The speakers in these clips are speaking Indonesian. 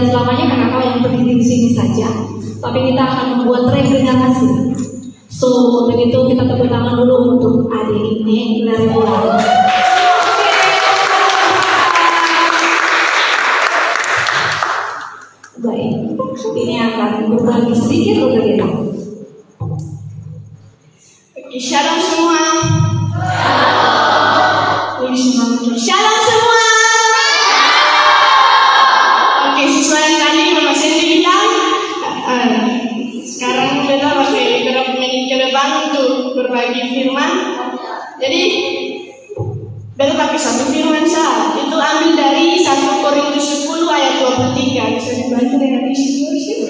tidak selamanya karena kau yang berdiri di sini saja, tapi kita akan membuat regenerasi. So, begitu kita tepuk tangan dulu untuk adik ini dari Pulau. Baik, ini akan berbagi sedikit untuk kita. Shalom semua. Shalom semua. Oke, sesuai yang tadi Mama Cindy bilang, sekarang kita pakai beberapa menit ke depan untuk berbagi firman. Jadi kita pakai satu firman saja. Itu ambil dari 1 Korintus 10 ayat 23. Bisa dibantu dengan isi worship.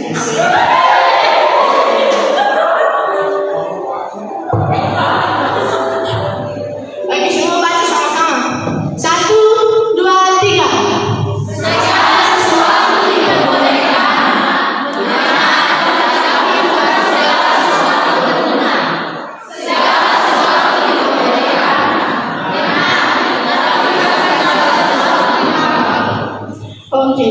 Oke, semua baca sama-sama. 1, 2, 3. Segala sesuatu diperbolehkan, tetapi bukan segala sesuatu berguna. Segala sesuatu diperbolehkan, tetapi bukan segala sesuatu berguna. Oke,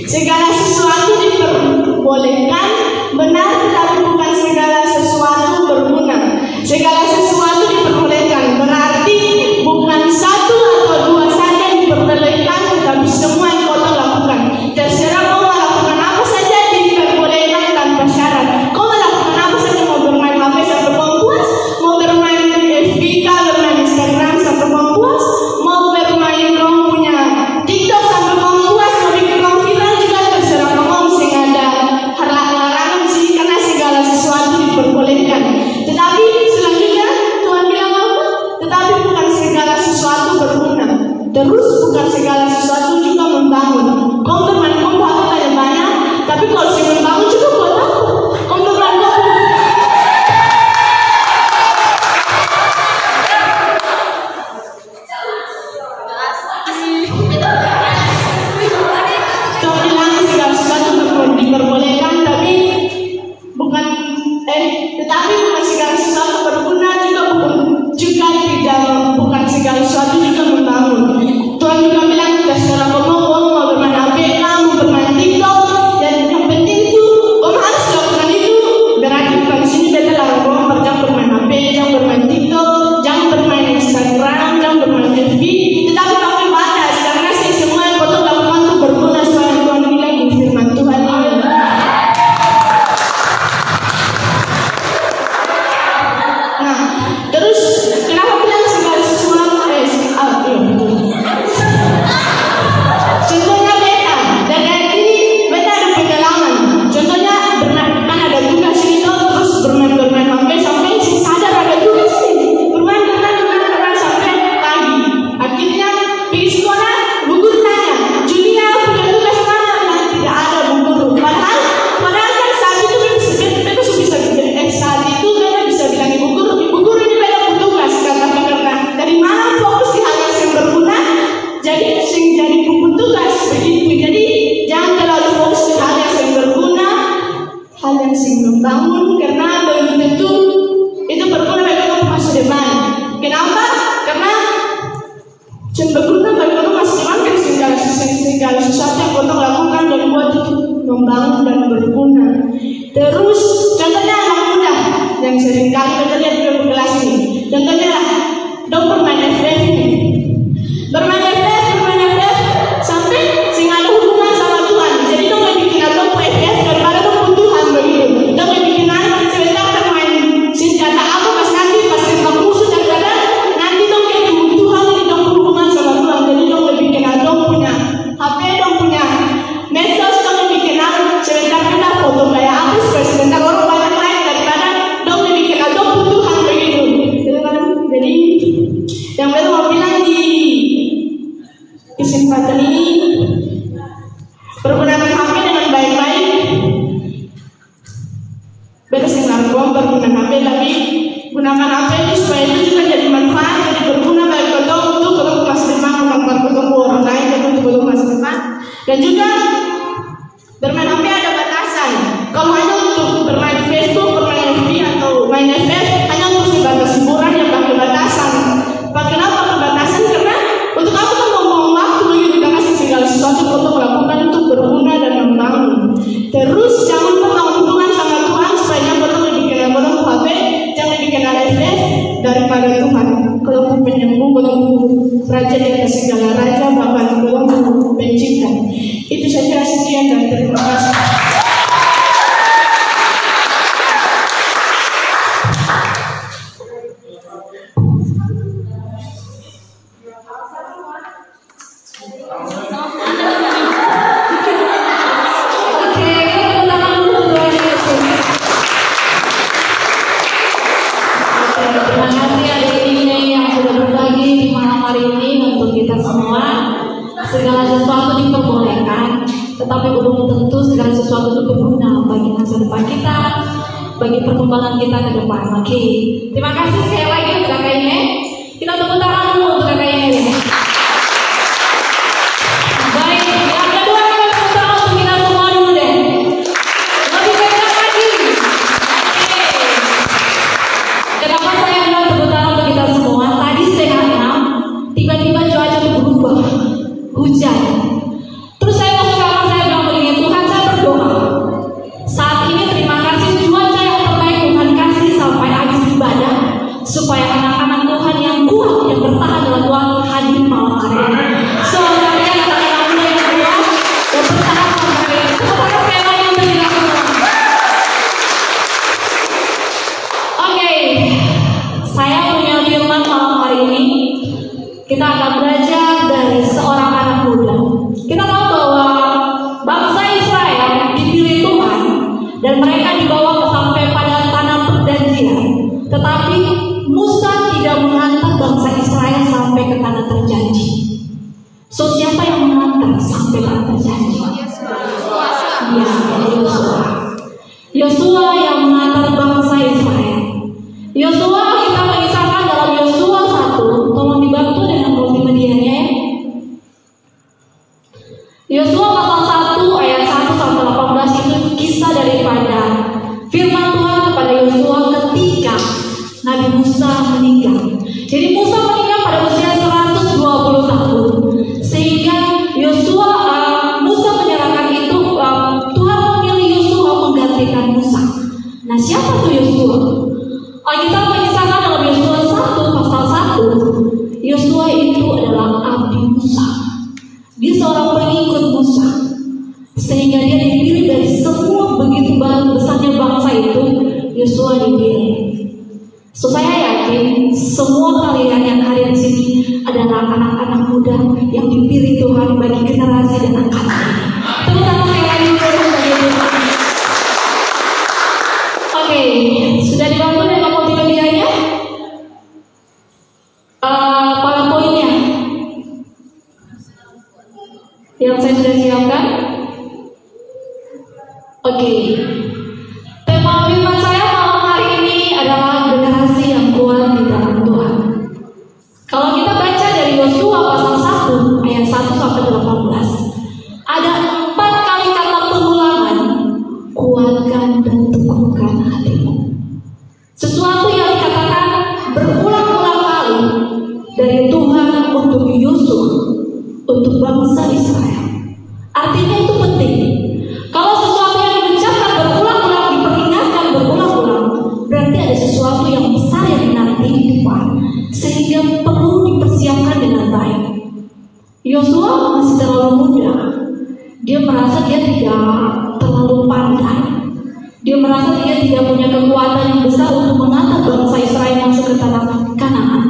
segala sesuatu diperbolehkan, benar, tetapi bukan segala sesuatu berguna. Segala sesuatu diperbolehkan, berarti bukan satu atau dua saja diperbolehkan, tetapi semua yang kau lakukan. Terserah kau melakukan apa saja diperbolehkan tanpa syarat. Kau melakukan apa saja, mau bermain HP sampai kau puas, mau bermain FB, bermain Instagram sampai kau puas, mau bermain kau punya TikTok sampai kau puas, mau bikin kau viral juga terserah kau. Sing ada larangan sih, karena segala sesuatu diperbolehkan. Tetapi selanjutnya Tuhan bilang apa? Tetapi bukan segala sesuatu berguna. Terus bukan segala sesuatu juga membangun. Kau bermain kau hartanya banyak, tapi kalau sih membangun juga buat apa? Kau bermain kau. Tuhan bilang segala sesuatu diperbolehkan, tapi bukan tetapi bukan segala sesuatu berguna, juga tidak, bukan segala sesuatu juga membangun. Tuhan juga bilang terserah kamu mau bermain HP, mau bermain TikTok, dan yang penting itu kamu harus lakukan itu. Berarti bukan di sini beda larang kamu jangan bermain HP, jangan bermain TikTok, jangan bermain Instagram, jangan bermain FB, tetapi pakai batas, karena semua yang kau lakukan itu berguna sesuai yang Tuhan bilang di firman Tuhan ini. Nah, terus kenapa bilang segala sesuatu? Contohnya beta, dan ini beta ada pengalaman. Contohnya bermain, kan ada tugas ini terus bermain sampai sadar ada tugas ini. Bermain sampai pagi. Akhirnya pergi sekolah, bu guru tanya, Julia punya tugas mana? Nah, tidak ada bu guru. Padahal kan saat itu beta bisa bilang ibu guru ini beda tugas, karena dari mana fokus di hal yang berguna, jadi jadi tugas begitu. Jadi jangan terlalu fokus di hal yang berguna, hal yang membangun, karena belum tentu itu berguna bagi kamu masa depan. Kenapa? Karena yang berguna bagi kamu masa depan kan segala sesuatu yang kau lakukan dan buat itu membangun dan berguna. Terus contohnya anak muda yang sering kali kita lihat di kelas ini. Contohnya lah, dong bermain FF ini. Bermain FF sampai sing ada hubungan sama Tuhan. Jadi dong gak bikin dong FF daripada dong Tuhan begitu. Dong gak bikinan sebentar bermain senjata apa pas nanti pas tembak musuh daripada nanti dong kayak Tuhan ini dong berhubungan sama Tuhan. Jadi dong gak bikin dong punya HP, dong punya medsos, dong gak bikin sebentar kita foto kayak apa supaya sebentar orang banyak lain daripada dong bikin dong Tuhan. Raja di atas segala raja, Bapa di bawah pencipta. Itu saja, sekian dan terima kasih. Segala sesuatu diperbolehkan, tetapi belum tentu segala sesuatu itu berguna bagi masa depan kita, bagi perkembangan kita ke depan. Oke, terima kasih sekali lagi untuk kakak ini. Kita tepuk tangan dulu untuk kakak ini. Baik, yang kedua kita tepuk tangan untuk kita semua dulu deh. Lebih kencang lagi. Oke. Kenapa saya bilang tepuk tangan untuk kita semua? Tadi setengah 6, tiba-tiba cuaca itu berubah. Hujan. Terus saya masuk kamar, saya bilang begini, Tuhan, saya berdoa saat ini terima kasih cuaca yang terbaik Tuhan kasih sampai habis ibadah, supaya anak-anak Tuhan yang kuat, yang bertahan dalam Tuhan hadir malam hari ini. So, kalian anak-anak muda yang kuat dan bertahan sampai ini. Semoga saya lagi untuk kita semua. Oke, saya punya firman malam hari ini. Kita akan belajar dari seorang anak muda. Kita tahu bahwa bangsa Israel dipilih Tuhan dan mereka dibawa sampai pada tanah perjanjian. Tetapi Musa tidak mengantar bangsa Israel sampai ke tanah terjanji. So, siapa yang mengantar sampai tanah terjanji? Ya, Yosua. Yosua yang mengantar bangsa Israel. Yosua kita mengisahkan dalam Yosua 1. Tolong dibantu dengan multimedianya ya. Yosua pasal 1 ayat 1 sampai 18 itu kisah daripada firman Tuhan kepada Yosua ketika Nabi Musa meninggal. Jadi Musa meninggal pada usia 120 tahun. Sehingga Yosua Musa menyerahkan itu, Tuhan memilih Yosua menggantikan Musa. Nah, siapa tuh Yosua? Kita mengisahkan dalam Yosua 1 pasal 1. Yosua itu adalah abdi Musa. Dia seorang pengikut Musa, sehingga dia dipilih dari semua begitu besarnya bangsa itu. Yosua dipilih. So, saya yakin semua kalian yang hadir di sini adalah anak-anak muda yang dipilih Tuhan bagi generasi dan angkatan ini. Terutama saya lagi bagi Tuhan. Oke, sudah dibantu dengan multimedianya? PowerPoint-nya yang saya sudah siapkan. Oke. Tema firman saya malam hari ini adalah generasi yang kuat di dalam Tuhan. Kalau kita baca dari Yosua pasal 1 ayat 1 sampai 18, ada 4 kali kata pengulangan, kuatkan dan teguhkan hatimu. Sesuatu yang dikatakan berulang-ulang kali dari Tuhan untuk Yosua, untuk bangsa Israel. Artinya itu penting. Kalau sesuatu yang diucapkan berulang-ulang, diperingatkan berulang-ulang, berarti ada sesuatu yang besar yang dinanti di depan, sehingga perlu dipersiapkan dengan baik. Yosua masih terlalu muda. Dia merasa dia tidak terlalu pandai. Dia merasa dia tidak punya kekuatan yang besar untuk mengantar bangsa Israel masuk ke tanah Kanaan.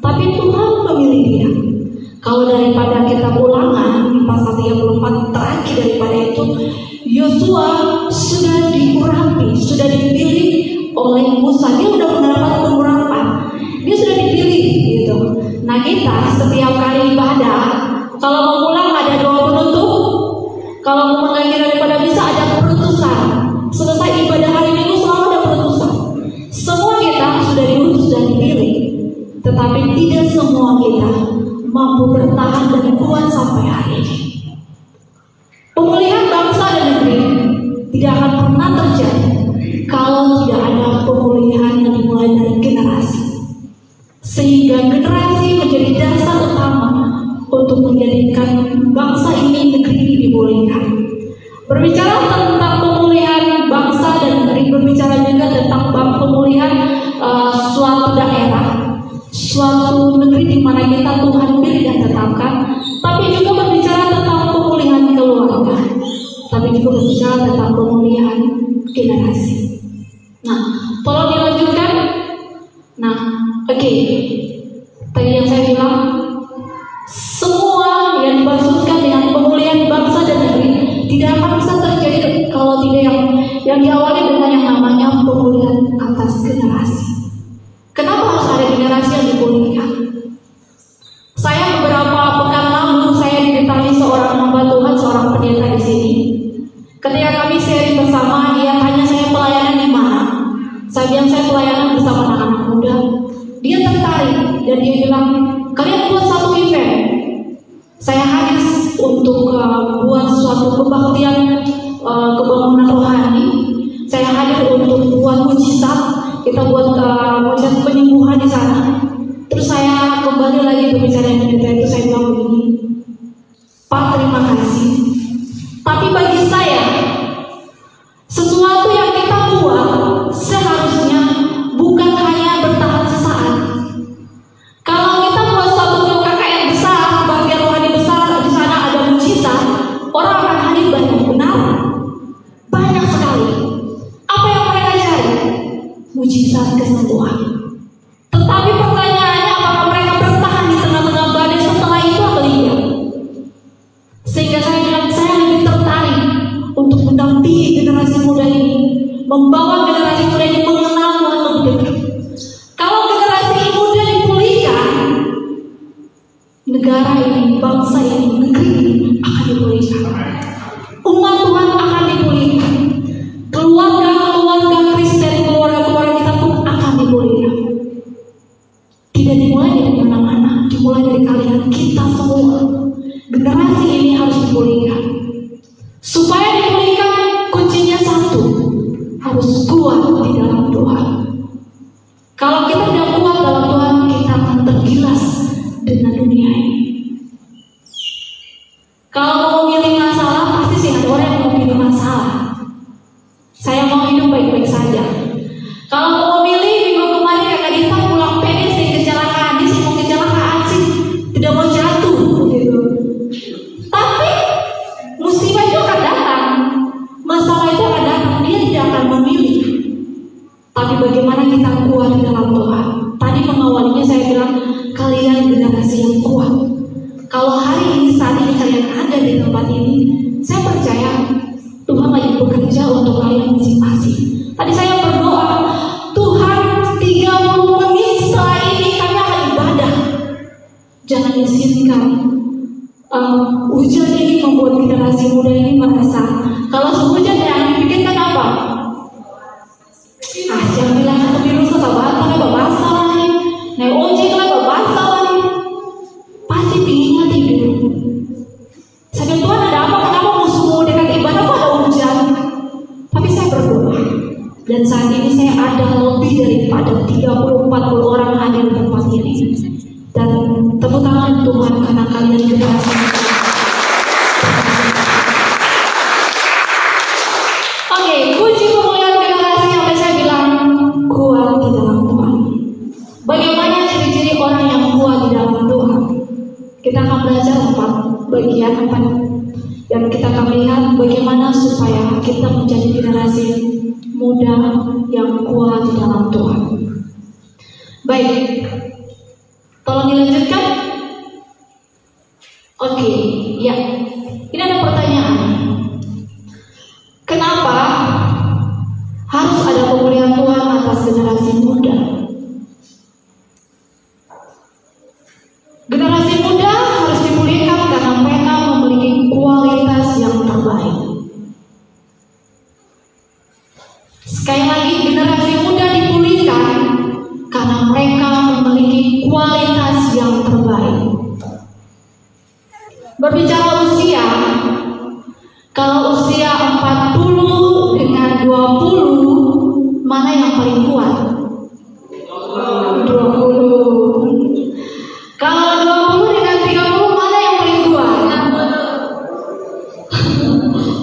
Tapi Tuhan memilih dia. Kalau daripada kita Ulangan di pasal 34 terakhir daripada itu, Yosua sudah diurapi, sudah dipilih oleh Musa. Dia sudah mendapat pengurapan. Dia sudah dipilih gitu. Nah, kita setiap kali ibadah, kalau mau pulang ada doa penutup. Kalau mau mengakhiri daripada bisa ada perutusan. Selesai ibadah hari Minggu selalu ada perutusan. Semua kita sudah diutus dan dipilih, tetapi tidak semua kita mampu bertahan dan kuat sampai hari ini. Pemulihan bangsa dan negeri tidak akan pernah terjadi kalau tidak ada pemulihan yang dimulai dari generasi. Sehingga generasi menjadi dasar utama untuk menjadikan bangsa ini, negeri ini dipulihkan. Berbicara tentang pemulihan bangsa dan negeri, berbicara juga tentang pemulihan suatu daerah, suatu negeri di mana kita Tuhan beri generasi. Nah, tolong dilanjutkan. Nah, oke. Tadi yang saya bilang, semua yang dimaksudkan dengan pemulihan bangsa dan negeri tidak akan bisa terjadi kalau tidak yang diawali dengan yang namanya pemulihan atas generasi. Kenapa harus ada generasi yang dipulihkan? Saya beberapa pekan lalu saya didatangi seorang hamba Tuhan, seorang pendeta di sini. Ketika kami sharing bersama, dia tanya saya pelayanan di mana. Saya bilang saya pelayanan bersama anak-anak muda. Dia tertarik dan dia bilang, kalian buat satu event. Saya hadir untuk buat suatu kebaktian kebangunan rohani. Saya hadir untuk buat mujizat. Kita buat mujizat penyembuhan di sana. Terus saya kembali lagi berbicara dengan pendeta itu. Saya bilang begini, Pak, terima kasih. Tapi bagi saya, sesuatu yang kita buat seharusnya bukan hanya bertahan sesaat. Kalau kita buat suatu KKN besar, bagian rohani besar, di sana ada mujizat, orang akan hadir banyak, benar? Banyak sekali. Apa yang mereka cari? Mujizat kesembuhan. Tetapi pertanyaannya, apakah mereka bertahan di tengah-tengah badai setelah itu atau tidak? Sehingga saya bilang, saya lebih tertarik untuk mendampingi generasi muda ini, membawa generasi muda ini mengenal Tuhan lebih dekat. Kalau generasi muda dipulihkan, negara ini, bangsa ini, negeri ini akan dipulihkan. Umat Tuhan akan dipulihkan. Keluarga-keluarga Kristen, keluarga-keluarga kita pun akan dipulihkan. Tidak dimulai dari mana-mana, dimulai dari kalian, kita semua. Generasi ini harus dipulihkan. Supaya dipulihkan, kuncinya satu, harus kuat di dalam Tuhan. Kalau kita tidak kuat dalam Tuhan, kita akan tergilas dengan dunia ini. Kalau mau milih masalah, pasti sih ada orang yang mau milih masalah. Saya mau hidup baik-baik saja. Kalau mau milih, minggu kemarin kakak Dita pulang pendek sih kecelakaan, dia sih mau kecelakaan sih, tidak mau jatuh gitu. Tapi musibah itu akan datang, masalah itu akan datang, dia tidak akan memilih. Tapi bagaimana kita kuat di dalam Tuhan? Tadi mengawalinya saya bilang, kalian generasi yang kuat. Kalau hari ini, saat ini kalian ada di tempat ini, saya percaya Tuhan lagi bekerja untuk kalian masing-masing. Tadi saya berdoa, Tuhan 30 menit setelah ini kami akan ibadah. Jangan izinkan hujan ini membuat generasi muda ini merasa kalau hujan yang dipikirkan apa? Jangan bilang aku biru sesabahan apa bahasa nih, naik ojek lah bahasa nih, pasti pinginnya tidur. Saya Tuhan ada apa? Kenapa musuhmu dekat ibadah kok ada hujan? Tapi saya berdoa, dan saat ini saya ada lebih daripada 30-40 orang hadir di tempat ini. Dan tepuk tangan Tuhan karena kalian generasi. Oke, kunci pemulihan generasi yang saya bilang kuat di dalam Tuhan. Bagaimana ciri-ciri orang yang kuat di dalam Tuhan? Kita akan belajar 4 bagian yang kita akan lihat bagaimana supaya kita menjadi generasi muda yang kuat di dalam Tuhan. Baik, tolong dilanjutkan. Oke, ya. Ini ada pertanyaan. Kenapa harus ada pemulihan Tuhan atas generasi muda? Generasi muda harus dipulihkan karena mereka memiliki kualitas yang terbaik. Sekali lagi, generasi muda dipulihkan karena mereka memiliki kualitas yang terbaik. Berbicara usia, kalau usia 40 dengan 20, mana yang paling kuat? 20. Kalau 20 dengan 30, mana yang paling kuat?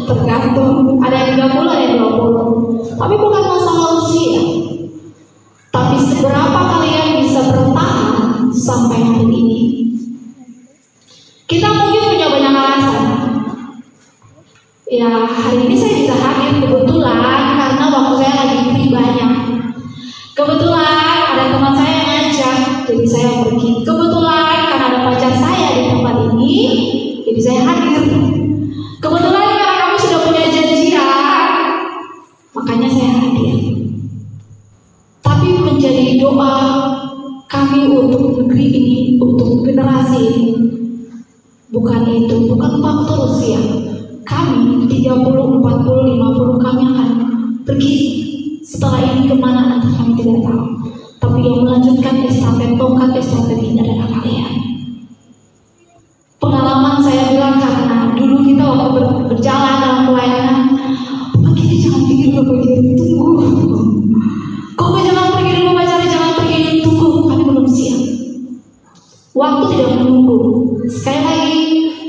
Tergantung, ada yang 30, ada yang 20. Tapi bukan masalah usia, tapi seberapa kalian bisa bertahan sampai hari ini. Kita mungkin punya banyak alasan. Ya, hari ini saya bisa hadir kebetulan karena makanya saya hadir. Tapi menjadi doa kami untuk negeri ini, untuk generasi ini, bukan itu, bukan faktor usia. Kami 30, 40, 50 kami akan pergi setelah ini kemana nanti kami tidak tahu. Tapi yang melanjutkan tongkat estafet ini adalah kalian. Pengalaman saya bilang karena dulu kita waktu berjalan dalam pelayanan, begini jangan pergi dulu, begini tunggu. Kok jangan pergi dulu pacarnya, jangan pergi dulu, tunggu, kami belum siap. Waktu tidak menunggu. Sekali lagi,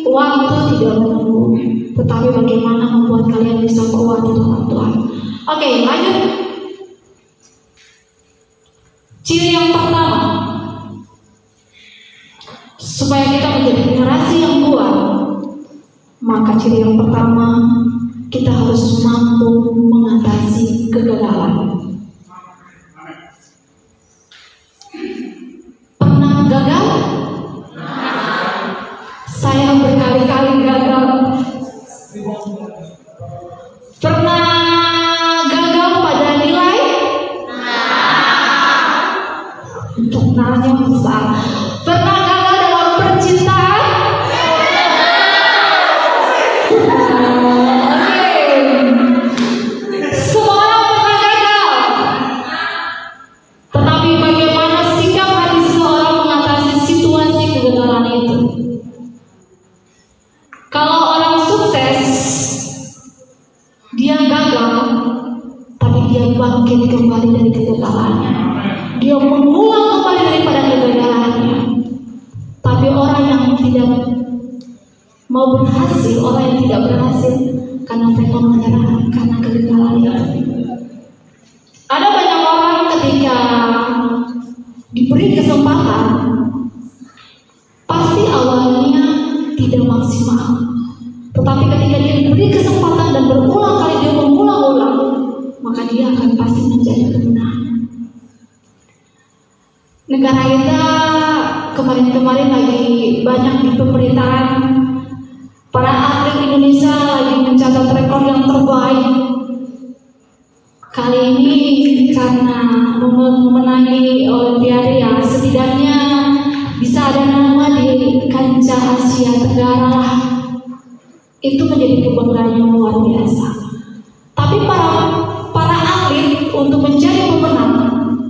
waktu tidak menunggu. Tetapi bagaimana membuat kalian bisa kuat di dalam Tuhan. Oke, lanjut. Ciri yang pertama, supaya kita menjadi generasi yang kuat, maka ciri yang pertama, kita harus mampu mengatasi kegagalan. Pernah gagal? Saya berkali-kali gagal. Pernah gagal pada nilai? Untuk nanya besar. Pernah gagal dalam percintaan? Semua orang pernah gagal. Tetapi bagaimana sikap hati seseorang mengatasi situasi kegagalan itu? Kalau orang sukses, dia gagal, tapi dia bangkit kembali dari kegagalannya. Dia mengulang kembali daripada kegagalannya. Tapi orang yang tidak mau berhasil, orang yang tidak berhasil, karena mereka menyerah karena kegagalan itu. Ada banyak orang ketika diberi kesempatan, pasti awalnya tidak maksimal. Tetapi ketika dia diberi kesempatan dan berulang kali dia mengulang-ulang, maka dia akan pasti menjadi pemenang. Negara kita kemarin-kemarin lagi banyak di pemerintahan, para atlet Indonesia lagi mencatat rekor yang terbaik. Kali ini karena memenangi Olimpiade, ya setidaknya bisa ada nama di kancah Asia Tenggara lah. Itu menjadi kebanggaan yang luar biasa. Tapi para atlet untuk menjadi pemenang,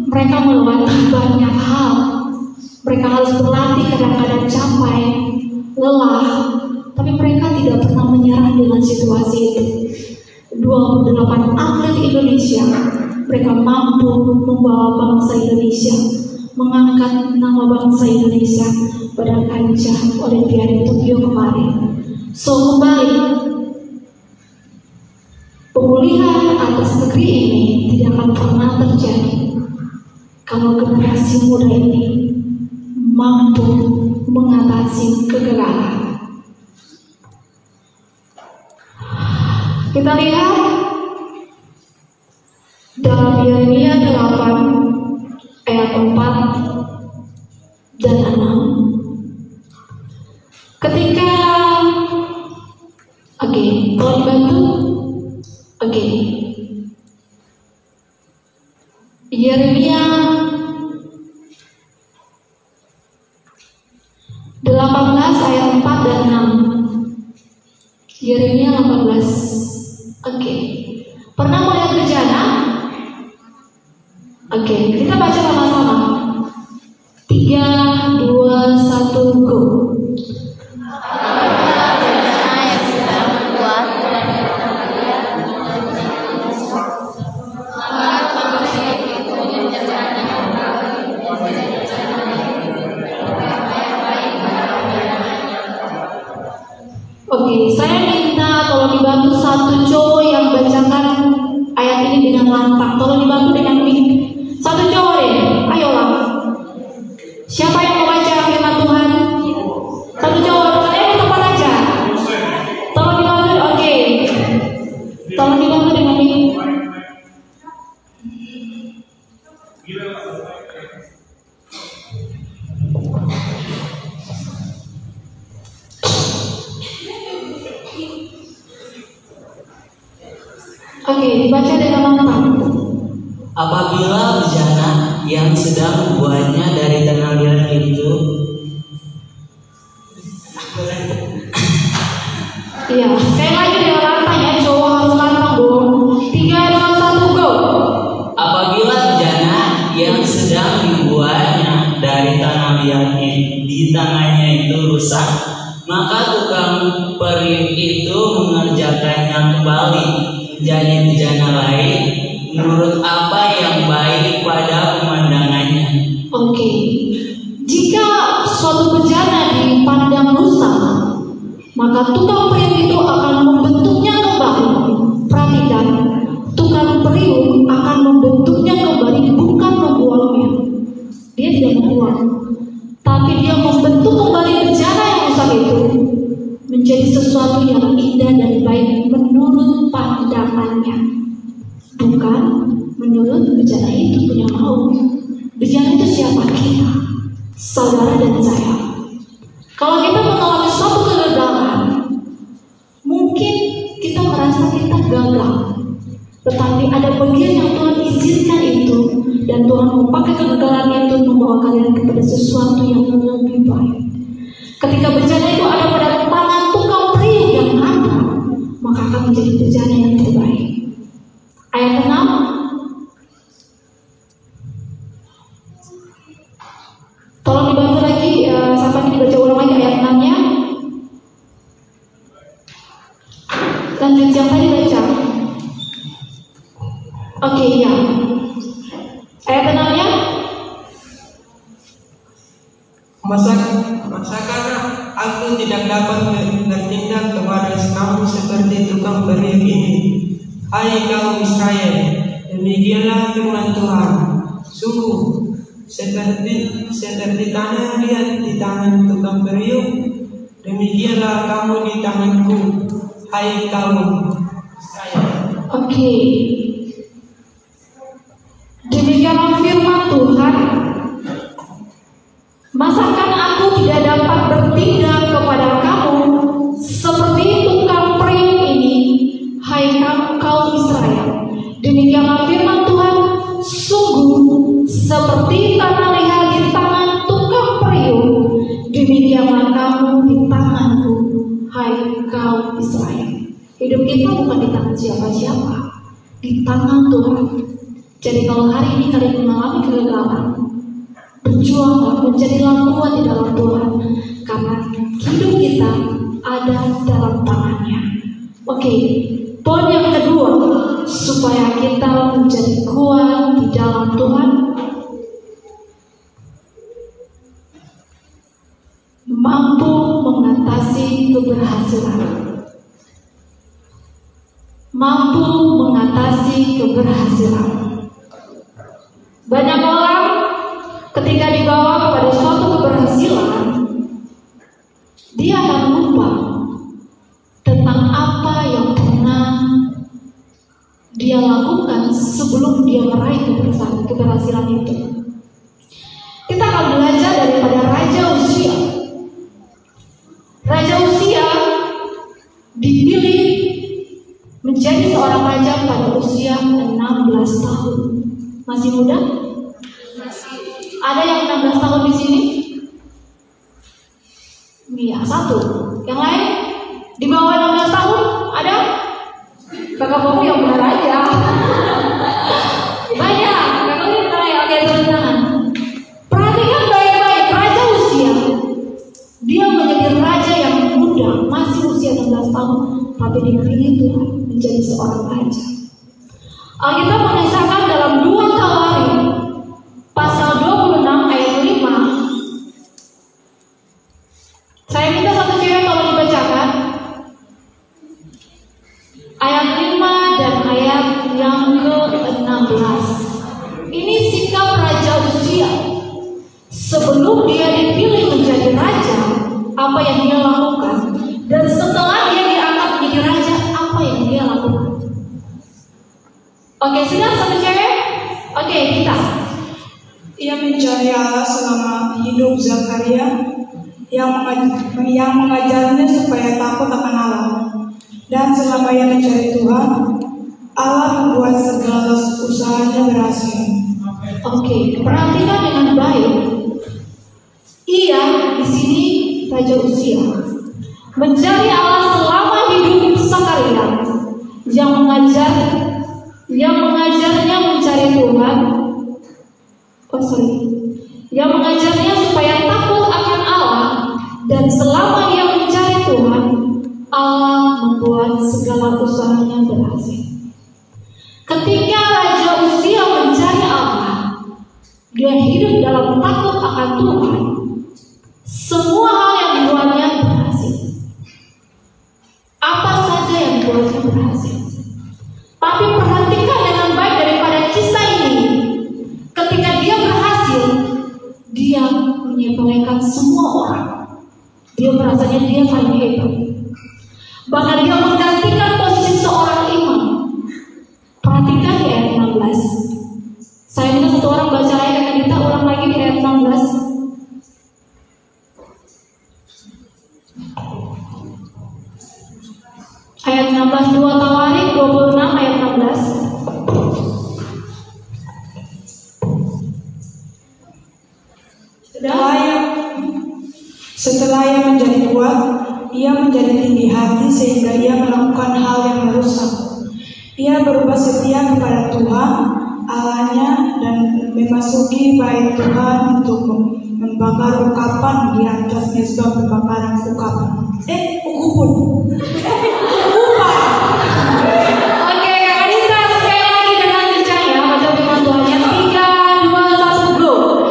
mereka melewati banyak hal. Mereka harus berlatih, kadang-kadang capek, lelah, tapi mereka tidak pernah menyerah dengan situasi itu. 28 atlet Indonesia, mereka mampu membawa bangsa Indonesia, mengangkat nama bangsa Indonesia pada kancah Olimpiade Tokyo kemarin. So kembali, pemulihan atas negeri ini tidak akan pernah terjadi kalau generasi muda ini mampu mengatasi kegagalan. Kita lihat dalam Yeremia 8 ayat 4 dan 6. Ketika tolong dibantu. Yeremia 18 ayat 4 dan 6. Yeremia 18. Pernah melihat bejana? Kita baca sama-sama. 3, 2, 1, go. Saya minta tolong dibantu satu cowok yang bacakan ayat ini dengan lantang. Tolong dibantu dengan mic. Satu cowok deh, ayolah. Siapa yang mau baca firman Tuhan? Satu cowok, saya di tempat aja. Tolong dibantu, Tolong dibantu dengan mic. Oke, dibaca dengan lantang. Apabila bejana yang sedang membuahnya dari tanah liat itu Iya, sekali lagi dengan lantang ya, cowok harus lantang dong. 3, 2, 1, go. apabila bejana yang sedang dibuahnya dari tanah liat di tangannya itu rusak, maka tukang periuk itu mengerjakannya kembali menjadi bejana lain menurut apa yang baik pada pemandangannya. Oke, jika suatu bejana dipandang rusak, maka tukang periuk itu akan membentuknya kembali. Perhatikan, tukang periuk akan membentuknya kembali, bukan membuangnya. Dia tidak membuang, tapi dia membentuk kembali bejana yang rusak itu menjadi sesuatu yang indah dan baik menurut pandangannya, bukan menurut bejana itu punya mau. Bejana itu siapa? Kita, saudara dan saya. Kalau kita mengalami suatu kegagalan, mungkin kita merasa kita gagal, tetapi ada bagian yang Tuhan izinkan itu, dan Tuhan memakai kegagalan itu membawa kalian kepada sesuatu yang lebih baik. Ketika bejana itu ada pada tangan tukang periuk yang ada, maka akan menjadi bejana yang terbaik. Ayat 6. Tolong dibantu lagi sampai dibaca ulang lagi ayat 6-nya. Lanjut yang tadi baca. Oke, ya. Ayat 6-nya. Masakah aku tidak dapat bertindak kepada kamu seperti tukang periuk ini? Hai kaum Israel, demikianlah firman Tuhan. Sungguh, seperti tanah liat di tangan tukang periuk, demikianlah kamu di tanganku, hai kaum Israel. Oke. Demikianlah firman Tuhan. Masakan aku tidak dapat bertindak kepada kamu seperti tukang periuk ini, hai kaum Israel. Demikianlah firman Tuhan. Sungguh seperti tanah liat di tangan tukang periuk, demikianlah kamu di tanganku, hai kaum Israel. Hidup kita bukan di tangan siapa-siapa, di tangan Tuhan. Jadi kalau hari ini kalian mengalami kegagalan, berjuanglah, menjadilah kuat di dalam Tuhan, karena hidup kita ada dalam tangannya. Oke, poin yang kedua, supaya kita menjadi kuat di dalam Tuhan, mampu mengatasi keberhasilan. Mampu mengatasi keberhasilan. Banyak orang ketika dibawa kepada suatu keberhasilan, dia akan lupa tentang apa yang pernah dia lakukan sebelum dia meraih keberhasilan itu. Kita akan belajar daripada Raja Uzia. Raja Uzia dipilih menjadi seorang raja pada usia 16 tahun. Masih muda? Ada yang 16 tahun di sini? Iya, 1. Yang lain? Di bawah 16 tahun? Ada? Kakak kamu yang benar aja. Banyak. Kakak kamu yang benar aja. Oke, turun tangan. Perhatikan baik-baik. Raja Uzia, dia menjadi raja yang muda, masih usia 16 tahun, tapi dipilih Tuhan menjadi seorang raja. Alkitab mengisahkan dalam 2 Tawarik pasal 26 ayat 5. Saya minta satu cewek tolong dibacakan ayat 5 dan ayat yang ke-16. Ini sikap Raja Uzia sebelum dia dipilih menjadi raja, apa yang dia lakukan, dan setelah dia diangkat menjadi raja, apa yang dia lakukan. Oke, silakan satu cewek. Oke, kita. Ia mencari Allah selama hidup Zakaria yang mengajarnya supaya takut akan Allah. Dan selama ia mencari Tuhan, Allah membuat segala usahanya berhasil. Oke, perhatikan dengan baik. Ia di sini Raja Uzia mencari Allah selama hidup Sakaria yang mengajarnya mencari Tuhan. Yang mengajarnya supaya takut akan Allah, dan selama ia mencari Tuhan, Allah membuat segala usahanya berhasil. Ketika Raja Uzia mencari Allah, dia hidup dalam takut akan Tuhan, semua hal yang dibuatnya berhasil. Apa saja yang dibuatnya berhasil. Tapi perhatikan dengan baik daripada kisah ini. Ketika dia berhasil, dia menyepelekan semua orang. Dia merasanya dia paling hebat. Bahkan dia menggantikan posisi seorang imam. Perhatikan di ayat 16. Saya minta satu orang baca ayat yang kita ulang lagi di ayat 16. Ayat 16, 2 Tawarik 26 ayat 16. Setelah ia menjadi kuat, ia menjadi tinggi hati sehingga ia melakukan hal yang merusak. Ia berubah setia kepada Tuhan Allahnya dan memasuki bait Tuhan untuk membakar ukapan di atas mezbah pembakaran ukupun. Oke, Kak Anissa sekali lagi dengan kencang ya, baca firman Tuhannya. 3, 2, 1, go.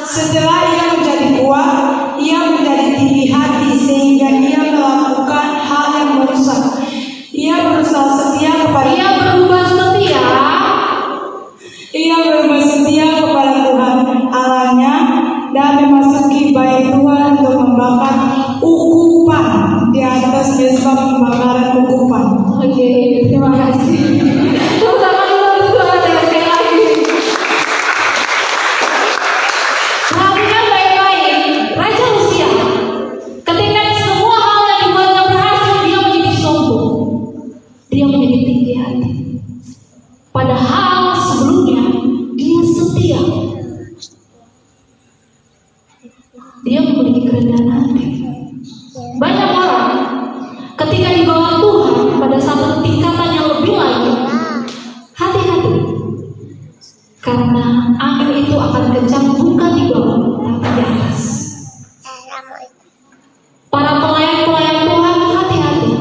Setelah ia menjadi kuat, ia menjadi tinggi hati sehingga ia melakukan hal yang merusak. Ia berusaha setia kepada Ia berubah setia. Ia berubah setia kepada Tuhan Allahnya dan memasuki bait Tuhan untuk membakar ukupan di atas mezbah pembakaran ukupan. Oke, terima kasih. Tepuk tangan dulu untuk Tuhan ya, sekali lagi. Perhatikan baik-baik, Raja Uzia ketika semua hal yang dibuatnya berhasil, dia menjadi sombong. Dia menjadi tinggi hati. Padahal sebelumnya dia setia. Dia memiliki kerendahan hati. Banyak orang ketika di bawah Tuhan pada satu tingkatan yang lebih lagi, hati-hati, karena angin itu akan kencang bukan di bawah tapi di atas. Para pelayan-pelayan Tuhan, hati-hati.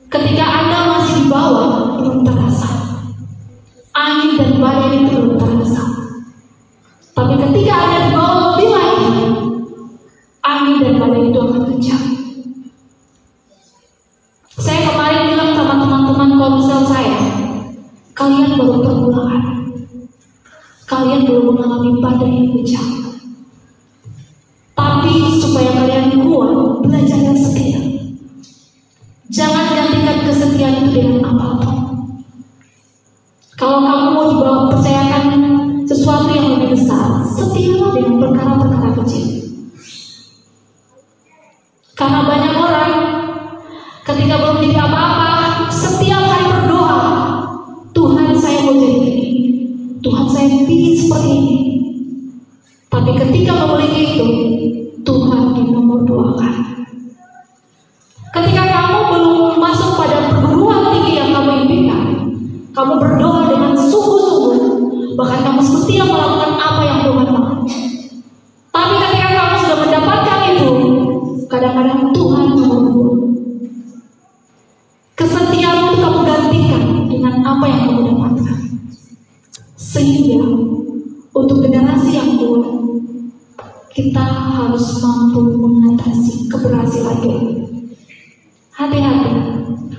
Ketika Anda masih di bawah, belum terasa angin dan badai itu belum terasa. Tapi ketika Anda di bawah lebih lagi, angin dan badai itu akan kencang. Saya kemarin bilang sama teman-teman komsel saya, kalian baru permulaan, kalian belum mengalami badai yang kencang. Tapi supaya kalian kuat, belajar yang setia. Jangan gantikan kesetiaan itu dengan apapun. Kalau kamu mau dibawa percayakan sesuatu yang lebih besar, setialah dengan perkara-perkara kecil. Karena banyak orang ketika belum jadi apa-apa, setiap hari berdoa, Tuhan saya mau jadi ini, Tuhan saya ingin seperti ini. Tapi ketika memiliki itu, Tuhan dinomor duakan. Ketika kamu belum masuk pada perguruan tinggi yang kamu impikan, kamu berdoa dengan sungguh-sungguh, bahkan kamu setia melakukan apa yang Tuhan mau. Tapi ketika kamu sudah mendapatkan itu, kadang-kadang Tuhan menunggu. Kesetiaanmu itu kamu gantikan dengan apa yang kamu dapatkan. Sehingga untuk generasi yang kuat, kita harus mampu mengatasi keberhasilan ini. Hati-hati,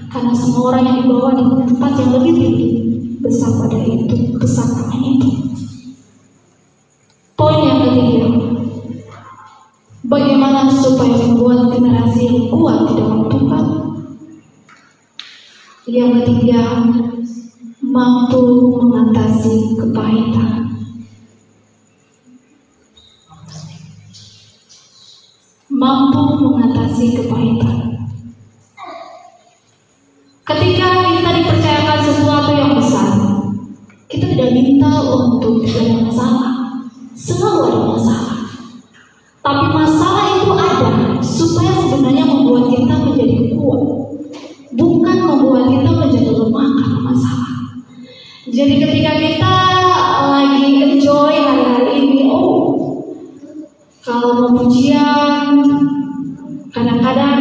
karena semua orang yang dibawa di tempat yang lebih tinggi besar pada itu, besar pada itu. Poin yang ketiga, bagaimana supaya membuat generasi yang kuat di dalam Tuhan? Yang ketiga, mampu mengatasi kepahitan. Mampu mengatasi kepahitan. Ketika untuk tidak ada masalah. Selalu ada masalah. Tapi masalah itu ada supaya sebenarnya membuat kita menjadi kuat, bukan membuat kita menjadi lemah karena masalah. Jadi ketika kita lagi enjoy hari-hari ini, kalau mau pujian, kadang-kadang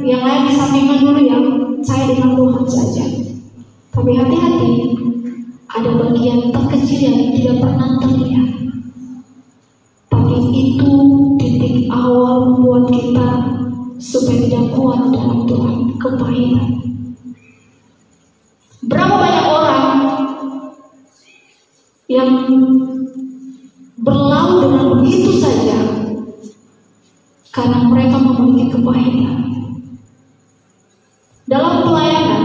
yang lain disampingkan dulu ya, saya dengan Tuhan saja. Tapi hati-hati, ada bagian terkecil yang tidak pernah terlihat. Tapi itu titik awal membuat kita supaya tidak kuat dalam Tuhan, kepahitan. Berapa banyak orang yang berlalu dengan begitu saja karena mereka memiliki kepahitan. Dalam pelayanan,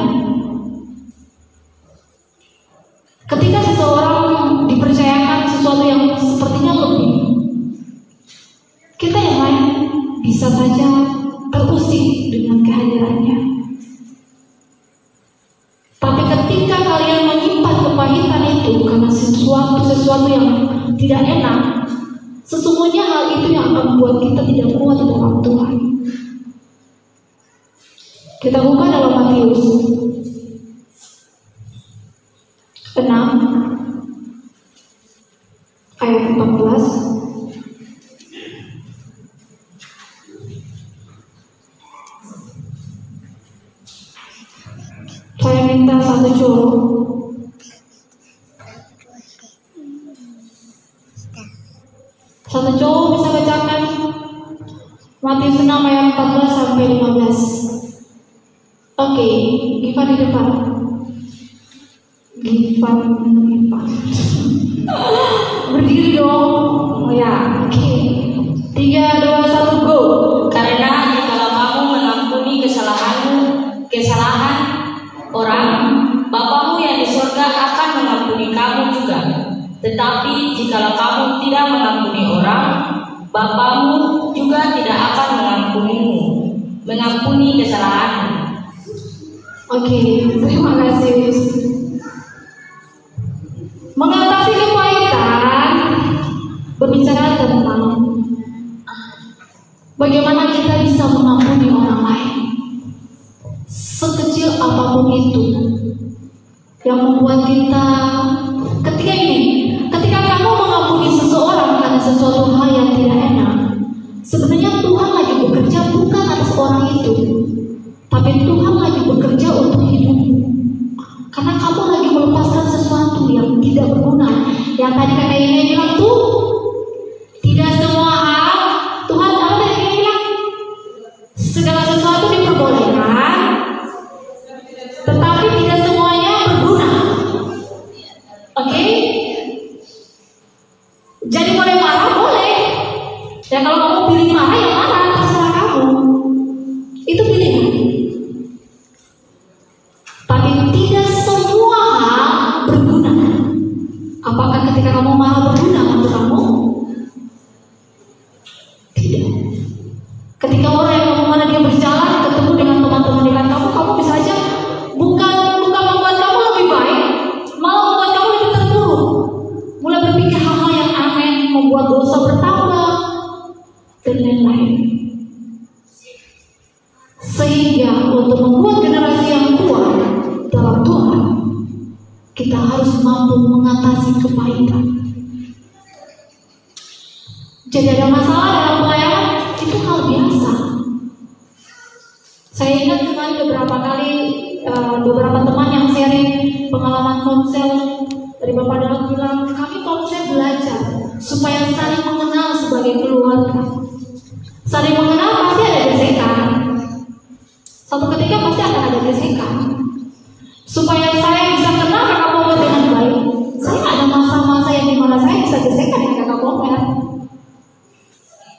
ketika seseorang dipercayakan sesuatu yang sepertinya lebih, kita yang lain bisa saja terusik dengan kehadirannya. Tapi ketika kalian menyimpan kepahitan itu karena sesuatu yang tidak enak, sesungguhnya hal itu yang akan membuat kita tidak kuat dalam Tuhan. Kita buka dalam Matius 6 ayat 14. Saya minta satu cowok. Satu cowok bisa bacakan Matius 6 ayat 14 sampai 15. Oke, Givan di depan. Givan. Berdiri dong. Ya, oke. 3, 2, 1, go. Karena jikalau kamu mengampuni kesalahan orang, Bapamu yang di surga akan mengampuni kamu juga. Tetapi jikalau kamu tidak mengampuni orang, Bapamu juga tidak akan mengampuni kesalahanmu. Oke, terima kasih. Mengatasi kepahitan berbicara tentang bagaimana kita bisa mengampuni orang lain, sekecil apapun itu, yang membuat kita ketika kamu mengampuni seseorang karena sesuatu hal yang tidak enak, sebenarnya Tuhan lagi bekerja bukan atas orang itu, tapi Tuhan lagi bekerja untuk hidupmu. Karena kamu lagi melepaskan sesuatu yang tidak berguna. Yang tadi kakak ini bilang tuh, tidak semua hal Tuhan, apa tadi kakak bilang? Segala sesuatu diperbolehkan, tetapi tidak semuanya berguna. Oke? Jadi boleh marah, boleh. Dan kalau kamu pilih marah, ya marah, terserah kamu. Itu pilihan. Tapi tidak semua hal berguna. Apakah ketika kamu marah berguna untuk kamu? Tidak. Ketika orang yang kamu marah dia berjalan ketemu dengan teman-teman dekat kamu, kamu bisa aja bukan membuat kamu lebih baik, malah membuat kamu lebih terpuruk. Mulai berpikir hal-hal yang aneh, membuat dosa bertambah dan lain-lain. Sehingga untuk membuat generasi yang kuat dalam Tuhan, kita harus mampu mengatasi kepahitan. Jadi ada masalah dalam pelayanan, itu hal biasa. Saya ingat kemarin beberapa teman yang sharing pengalaman konsel dari Bapak Dalam bilang, kami konsel belajar supaya saling mengenal sebagai keluarga. Saling mengenal pasti ada gesekan. Suatu ketika pasti akan ada gesekan. Supaya saya bisa kenal kakak Pomer dengan baik, saya ada masa-masa yang dimana saya bisa gesekan dengan kakak Pomer.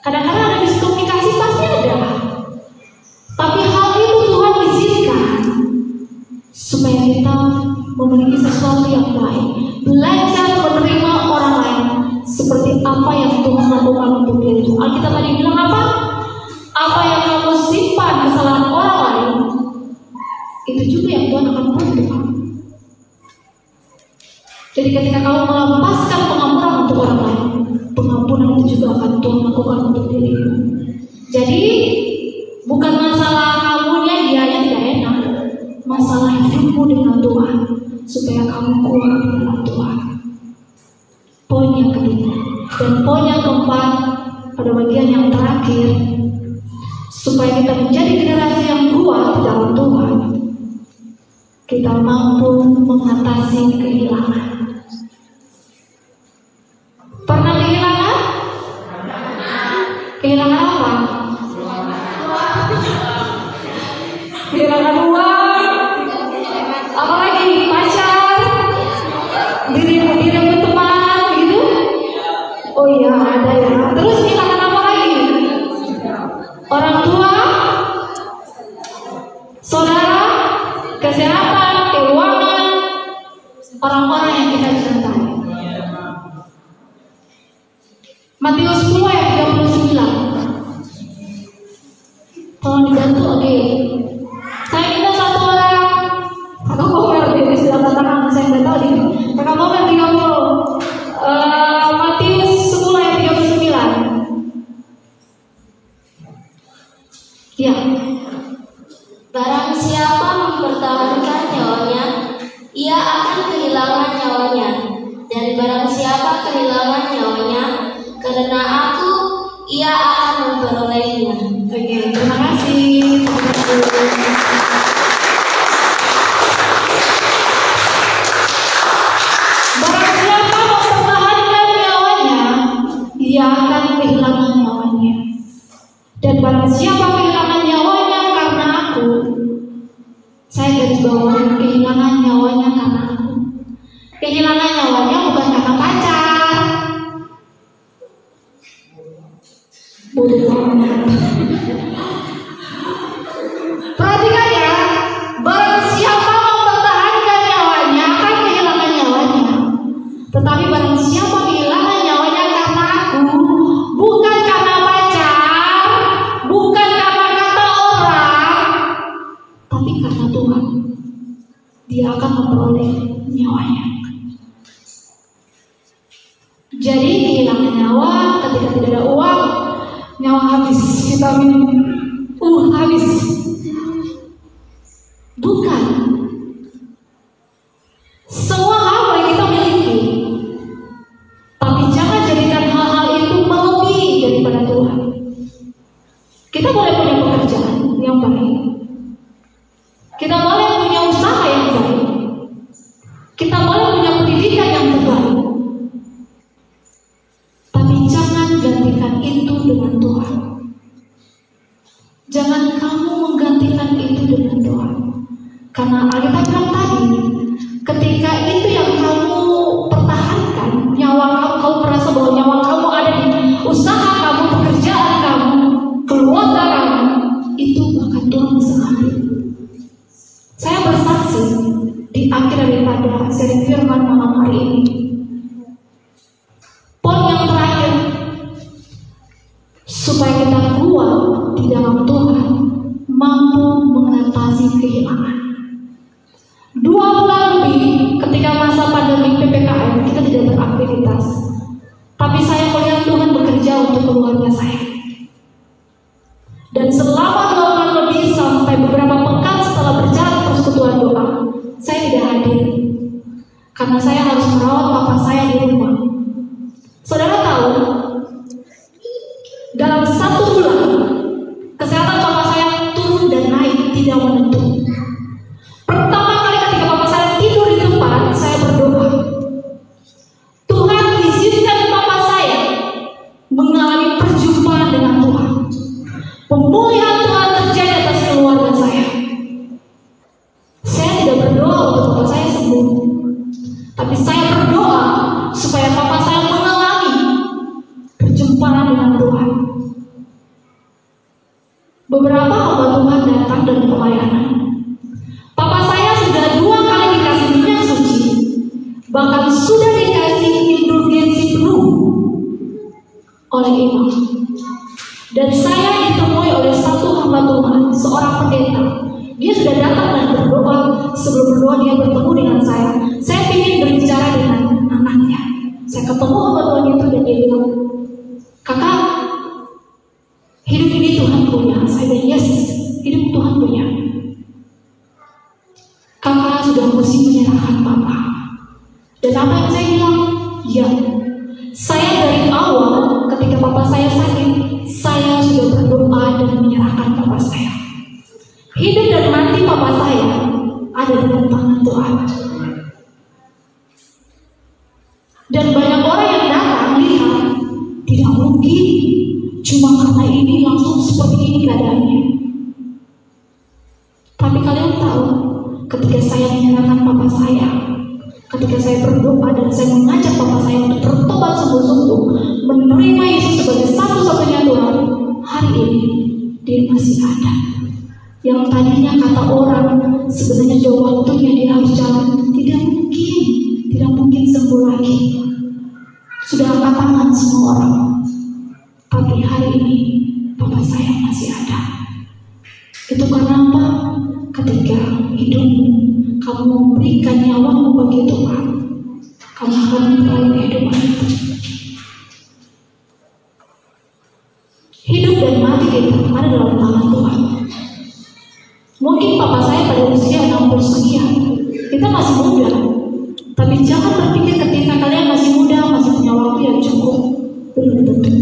Kadang-kadang ada miskomunikasi, pasti ada. Tapi hal itu Tuhan izinkan supaya kita memiliki sesuatu yang baik, belajar menerima orang lain seperti apa yang Tuhan lakukan untuk diri. Alkitab tadi bilang apa? Apa yang kamu simpan kesalahan orang lain, itu juga yang Tuhan akan bantu kamu. Jadi ketika kamu melepaskan pengampunan untuk orang lain, pengampunan itu juga akan Tuhan lakukan untuk dirimu. Jadi bukan masalah kamunya dianya tidak enak, masalah hidupmu dengan Tuhan supaya kamu kuat dengan Tuhan. Poin yang ketiga dan poin yang keempat pada bagian yang terakhir, supaya kita menjadi generasi yang kuat dalam Tuhan, kita mampu mengatasi kehilangan. Pernah kehilangan? Kehilangan apa? Kehilangan uang, apalagi pacar, dirimu teman, gitu. Oh iya ada ya. Terus kehilangan apa lagi? Orang tua, saudara, kesehatan, keuangan, orang-orang yang kita cintai. Matius 10 ayat 39. Tolong dibantu, oke. Saya minta satu orang. Aku komen di sebelah tangan, saya nggak tahu nih. Kakak komen 30. Matius 10 ayat 39. Ya. Barang siapa mempertahankan nyawanya, ia akan kehilangan nyawanya. Dan barang siapa kehilangan nyawanya, karena aku, ia akan memperolehnya. Oke, terima kasih. Barang siapa mempertahankan nyawanya, ia akan kehilangan nyawanya. Dan barang siapa kehilangan nyawanya karena aku, saya garis bawahi kehilangan nyawanya karena aku. Kehilangan nyawanya bukan karena pacar. Bodoh banget. Perhatikan ya, barang siapa mempertahankan nyawanya akan kehilangan nyawanya. Tetapi barang siapa kehilangan nyawanya karena aku, bukan karena pacar, bukan karena kata orang, tapi karena Tuhan, dia akan memperoleh nyawanya. Jadi kehilangan nyawa ketika tidak ada uang, nyawa habis, vitamin habis. Bukan. Semua hal boleh kita miliki, tapi jangan jadikan hal-hal itu melebihi daripada Tuhan. Kita boleh punya pekerjaan yang baik, kita boleh punya usaha yang baik, kita boleh punya pendidikan yang terbaik, tapi jangan gantikan itu dengan Tuhan. Jangan kamu menggantikan itu dengan Tuhan. Karena Alkitab bilang tadi, ketika itu yang kamu pertahankan, nyawa kamu merasa bahwa nyawa kamu ada di usaha kamu, pekerjaan kamu, keluarga kamu, itu akan Tuhan bisa ambil. Saya bersaksi di akhir daripada seri firman malam hari ini. Poin yang terakhir, supaya kita kuat di dalam Tuhan, mampu mengatasi kehilangan. 2 bulan lebih ketika masa pandemi PPKM, kita tidak beraktivitas, tapi saya melihat Tuhan bekerja untuk keluarga saya. Dan selama 2 bulan lebih sampai beberapa pekan setelah berjalan persekutuan doa, saya tidak hadir karena saya harus merawat papa saya di rumah. Saudara tahu, dalam 1 bulan kesehatan papa saya turun dan naik tidak menentu. Pertama kali ketika papa saya tidur di tempat, saya berdoa, Tuhan izinkan papa saya mengalami perjumpaan dengan Tuhan. Pemulihan Tuhan terjadi atas keluarga saya. Saya tidak berdoa untuk papa saya sembuh, tapi saya berdoa supaya papa saya mengalami perjumpaan dengan Tuhan. Beberapa hamba Tuhan datang dari pelayanan. Papa saya sudah 2 kali dikasih minyak suci, bahkan sudah dikasih indulgensi penuh oleh imam. Dan saya ditemui oleh satu hamba Tuhan, seorang pendeta. Dia sudah datang dan berdoa. Sebelum berdoa dia bertemu dengan saya. Saya ingin berbicara dengan apa yang saya bilang? Ya, saya dari awal ketika papa saya sakit, saya sudah berdoa dan menyerahkan papa saya. Hidup dan mati papa saya ada dalam tangan Tuhan. Dan banyak orang yang datang lihat, tidak mungkin cuma karena ini langsung seperti ini keadaannya. Tapi kalian tahu, ketika saya menyerahkan papa saya, ketika saya berdoa dan saya mengajak papa saya untuk bertobat sungguh-sungguh, menerima Yesus sebagai satu-satunya Tuhan, hari ini dia masih ada. Yang tadinya kata orang sebenarnya jauh waktunya dia harus jalan, tidak mungkin sembuh lagi. Sudah angkat tangan semua orang, tapi hari ini papa saya masih ada. Itu karena apa? Ketika hidupmu kamu memberikan nyawamu bagi Tuhan, kamu akan memperoleh kehidupan itu. Hidup dan mati kita ada dalam tangan Tuhan. Mungkin papa saya pada usia 60 sekian, kita masih muda. Tapi jangan berpikir ketika kalian masih muda, masih punya waktu yang cukup. Belum tentu.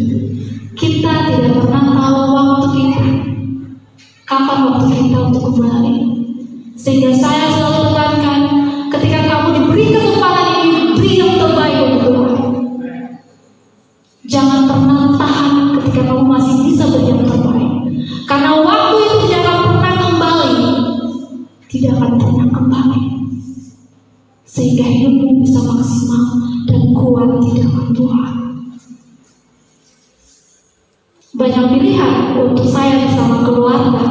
Kita tidak pernah tahu waktu kita, kapan waktu kita untuk kembali. Sehingga saya selalu tekankan, ketika kamu diberi kesempatan ini, beri yang terbaik untuk Tuhan. Jangan pernah tahan ketika kamu masih bisa beri yang terbaik. Karena waktu itu tidak akan pernah kembali. Tidak akan pernah kembali. Sehingga hidupmu bisa maksimal dan kuat di dalam Tuhan. Banyak pilihan untuk saya bersama keluarga.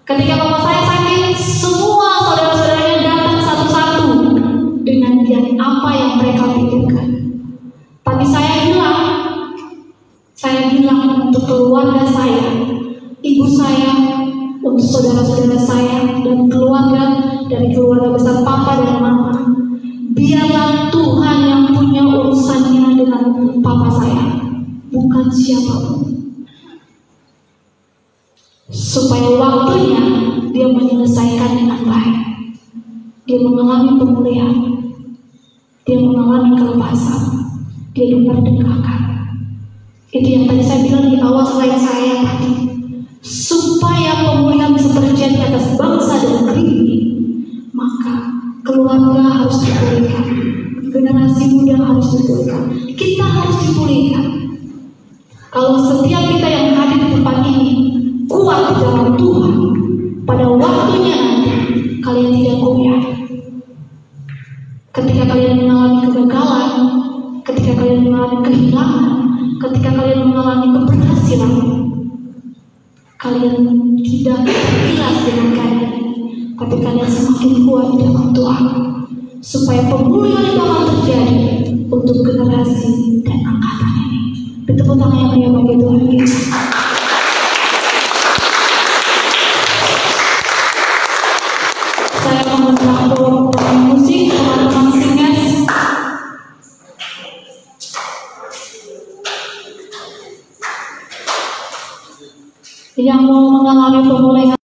Ketika bapak saya sakit, semua saudara-saudaranya datang satu-satu dengan niat apa yang mereka pikirkan. Tapi saya bilang untuk keluarga saya, ibu saya, untuk saudara-saudara saya, dan keluarga dari keluarga besar papa dan mama, biarlah Tuhan yang punya urusannya dengan papa saya, bukan siapapun. Supaya waktunya dia menyelesaikan dengan baik. Dia mengalami pemulihan, dia mengalami kelepasan, dia dimerdekakan. Itu yang tadi saya bilang di awal slide saya tadi. Supaya pemulihan bisa terjadi atas bangsa dan negeri ini, maka keluarga harus dipulihkan, generasi muda harus dipulihkan, kita harus dipulihkan. Kalau setiap kita yang hadir di tempat ini kuat di dalam Tuhan, pada waktunya nanti kalian tidak goyah. Ketika kalian mengalami kegagalan, ketika kalian mengalami kehilangan, ketika kalian mengalami keberhasilan, kalian tidak tergilas dengan keadaan, tapi kalian semakin kuat di dalam Tuhan, supaya pemulihan itu akan terjadi untuk generasi dan angkatan ini. Tepuk tangan yang meriah bagi Tuhan kita. Saya mengundang pemain musik, teman-teman singers. Yang mau mengalami pemulihan